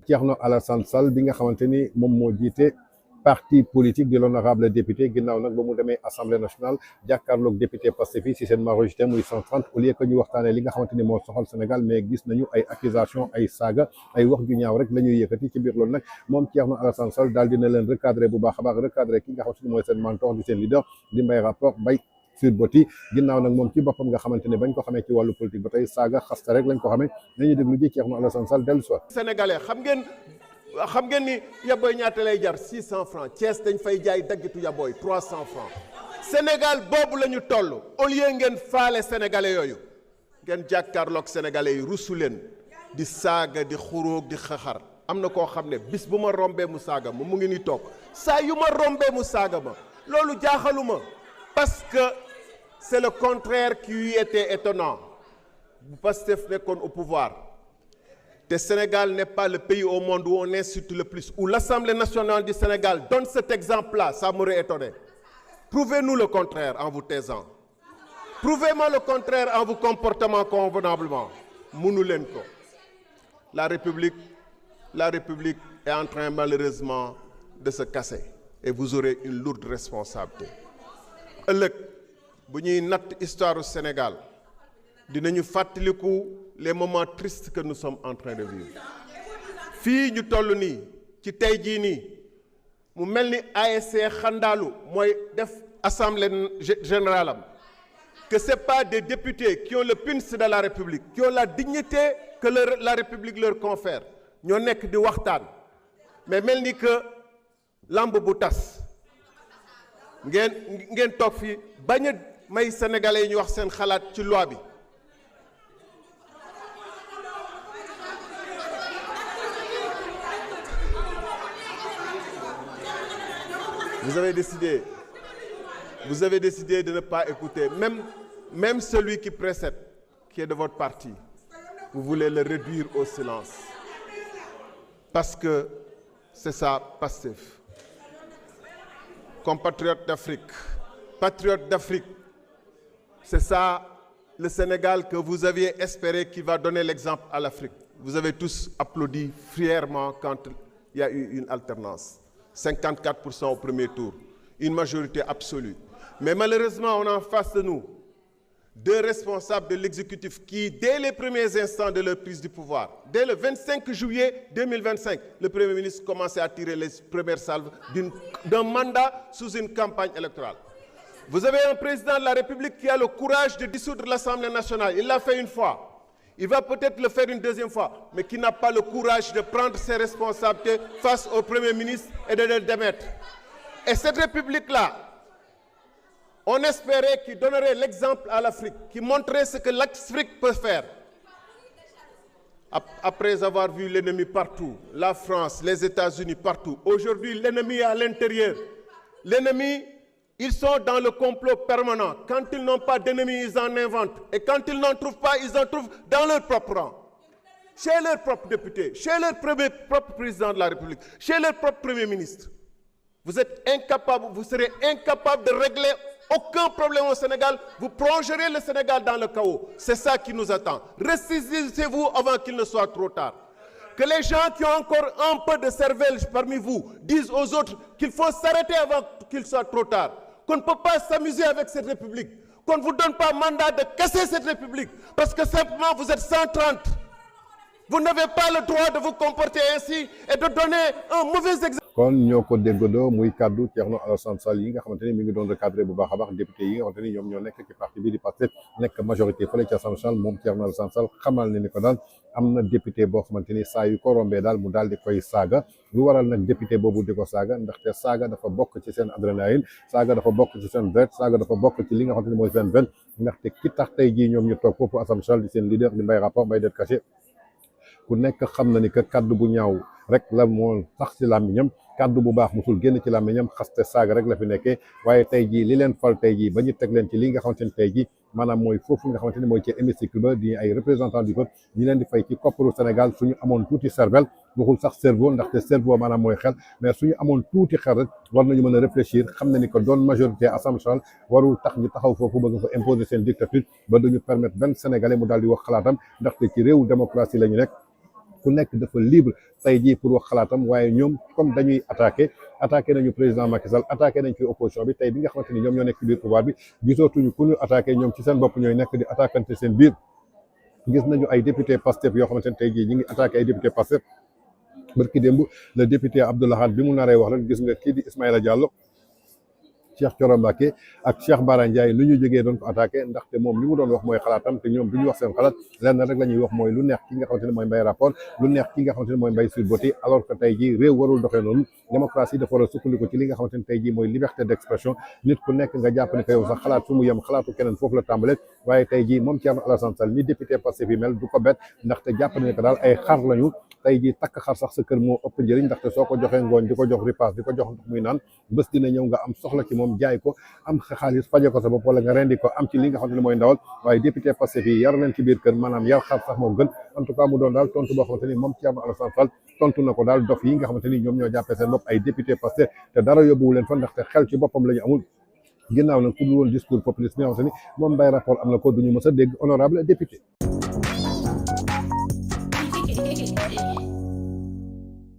Thierno Alassane Sall bi nga xamante ni moom moo jiite parti politique de l'honorable député ginnaaw nag ba mu demee assemblée nationale jàkkaarloog député Pastef yi ci seen majorité muy 130 au lieu que ñu waxtaanee li nga xamante ni moo soxal Sénégal mais gis nañu ay accusation ay saaga ay wax ju ñaaw rek la ñuy yëkkati ci biir loolu nag moom Thierno Alassane Sall daal dina leen recadrer bu baax a baax recadrer ki nga xamante ni mooy seen mentor di seen leader di Mbaye Rapport Mbaye Sweet Beauty ginnaaw nag moom ci boppam nga xamante ne bañ ko xamee ci wàllu politique ba tey saaga xaste rek lañ ko xamee nañu déglu ji Thierno Alassane Sall dellu soit sénégalais xam ngeen ni yaboy ñaata lay jar 600 francs Thiès dañ fay jaay daggitu yaboy 300 francs Sénégal boobu la ñu toll au lieu ngeen faale sénégalais yooyu ngeen jàkkaarloog sénégalais yi rusu leen di saaga di xuróog di xaxar am na koo xam ne bis bu ma rombee mu saaga ma mu ngi ni toog saa yu ma rombee mu saaga ma loolu jaaxaluma parce que c'est le contraire qui lui était étonnant bu Pastef nekkoon au pouvoir. Le Sénégal n'est pas le pays au monde où on insulte le plus, où l'Assemblée nationale du Sénégal donne cet exemple-là, ça m'aurait étonné. Prouvez-nous le contraire en vous taisant. Prouvez-moi le contraire en vous comportant convenablement. Munu leen ko. La République est en train malheureusement de se casser et vous aurez une lourde responsabilité. Ëllëg bu ñuy natt histoire du Sénégal dinañu fàttaliku les moments tristes que nous sommes en train de vivre fii ñu toll nii ci tey jii nii mu mel ni ASC xandaalu mooy def assemblée générale am que c'est pas des députés qui ont le punch de la République qui ont la dignité que la République leur confère ñoo nekk di waxtaan mais mel ni que lamb bu tas ngeen toog fii bañ a may sénégalais yi ñu wax seen xalaat ci loi bi. Vous avez décidé de ne pas écouter, même celui qui précède, qui est de votre parti, vous voulez le réduire au silence. Parce que c'est ça, Pastef. Compatriotes d'Afrique, patriotes d'Afrique, c'est ça le Sénégal que vous aviez espéré qui va donner l'exemple à l'Afrique. Vous avez tous applaudi fièrement quand il y a eu une alternance. 54% au premier tour, une majorité absolue. Mais malheureusement, on a en face de nous deux responsables de l'exécutif qui, dès les premiers instants de leur prise du pouvoir, dès le 25 juillet 2025, le Premier ministre commençait à tirer les premières salves d'un mandat sous une campagne électorale. Vous avez un président de la République qui a le courage de dissoudre l'Assemblée nationale. Il l'a fait une fois. Il va peut-être le faire une deuxième fois, mais qui n'a pas le courage de prendre ses responsabilités face au Premier ministre et de le démettre. Et cette République-là, on espérait qu'il donnerait l'exemple à l'Afrique, qui montrait ce que l'Afrique peut faire. Après avoir vu l'ennemi partout, la France, les États-Unis partout, aujourd'hui l'ennemi est à l'intérieur. L'ennemi, ils sont dans le complot permanent. Quand ils n'ont pas d'ennemis, ils en inventent. Et quand ils n'en trouvent pas, ils en trouvent dans leur propre rang. Chez leur propre député, chez leur propre président de la République, chez leur propre Premier ministre. Vous êtes incapable, vous serez incapable de régler aucun problème au Sénégal. Vous plongerez le Sénégal dans le chaos. C'est ça qui nous attend. Ressaisissez-vous avant qu'il ne soit trop tard. Que les gens qui ont encore un peu de cervelle parmi vous disent aux autres qu'il faut s'arrêter avant qu'il soit trop tard. Qu'on ne peut pas s'amuser avec cette République, qu'on ne vous donne pas mandat de casser cette République, parce que simplement vous êtes 130. Vous n'avez pas le droit de vous comporter ainsi et de donner un mauvais exemple. kon ñoo ko déggandoo muy kaddu Thierno Alassane Sall yi nga xamante ni mi ngi doon recadré bu baax a baax député yi nga xamante ni ñoom ñoo nekk ci parti bi di Pastef nekk majorité fële ci Assemblée nationale moom Thierno Alassane Sall xamal ne ni ko daal am na député boo xamante ni saa yu ko rombee daal mu daal di koy saaga lu waral nag député boobu di ko saaga ndaxte saaga dafa bokk ci seen adrénaline saaga dafa bokk ci seen deret saaga dafa bokk ci li nga xamante ni mooy seen veine ndaxte ki tax tey jii ñoom ñu toog foofu Assemblée nationale di seen leader di Mbaye Rapport Mbaye det caché ku nekk xam na ni que kaddu bu ñaaw rek la moo sax ci làmmiñam kaddu bu baax musul génn ci làmmiñam xaste saaga rek la fi nekkee waaye tey jii li leen fal tey jii ba ñu teg leen ci li nga xamante ni tey jii maanaam mooy foofu nga xamante ni mooy ci hémicycle ba di ay représentants du peuple ñi leen di fay ci kopparu Sénégal suñu amoon tuuti cervelle waxul sax cerveau ndaxte cerveau maanaam mooy xel mais suñu amoon tuuti xel rek war nañu mën a réfléchir xam na ni que doon majorité Assemblée nationale warul tax ñu taxaw foofu bëgg fa imposer seen dictature ba duñu permettre benn Sénégalais mu daal di wax xalaatam ndaxte ci réewu démocratie la ñu nekk ku nekk dafa libre tey jii pour wax xalaatam waaye ñoom comme dañuy attaqué nañu président Macky Sall attaqué nañ fi opposition bi tey bi nga xamante ni ñoom ñoo nekk ci biir pouvoir bi gisootuñu ku ñu attaqué ñoom ci seen bopp ñooy nekk di attaquante seen biir gis nañu ay député Pastef yoo xamante ne tey jii ñi ngi attaqué ay député Pastef barki démb le député Abdoulahad bi mu naree wax rek gis nga kii di Ismaïla Diallo Cheikh Thioro Mbacké ak Cheikh Bara Ndiaye lu ñu jógee doon ko attaqué ndaxte moom li mu doon wax mooy xalaatam te ñoom du ñu wax seen xalaat lenn rek la ñuy wax mooy lu neex ki nga xamante ne mooy Mbaye Rapport lu neex ki nga xamante ne mooy Mbaye Sweet Beauté alors que tey jii réew warul doxee noonu démocratie dafa war a sukkandiku ci li nga xamante ne tey jii mooy liberté d'expression nit ku nekk nga jàpp ne que yow sax xalaat fu mu yem xalaatu keneen foofu la tàmbale waaye tey jii moom Thierno Alassane Sall ni député Pastef yi mel du ko bett ndaxte jàpp ne que daal ay xar lañu tey jii takk xar sax sa kër moo ëpp njëriñ ndaxte soo ko joxee ngooñ di ko jox ripaas di ko jox ndox muy naan bés dina ñëw nga am soxla ci moom jaay ko am xaalis faje ko sa bopp wala nga rendi ko am ci li nga xamante ne mooy ndawal waaye député Pastef yi yar leen ci biir kër maanaam yar xar sax moo gën en tout cas mu doon daal tontu boo xamante ni moom Thierno Alassane Sall tontu na ko daal dof yi nga xamante ni ñoom ñoo jàppee seen bopp ay député Pastef te dara yóbbuwu leen fa ndaxte xel ci boppam la ñu amul ginnaaw nag ku dul woon discours populiste bi nga xamante ni moom Mbaye Rapport am na ko duñu mës a dégg honorable député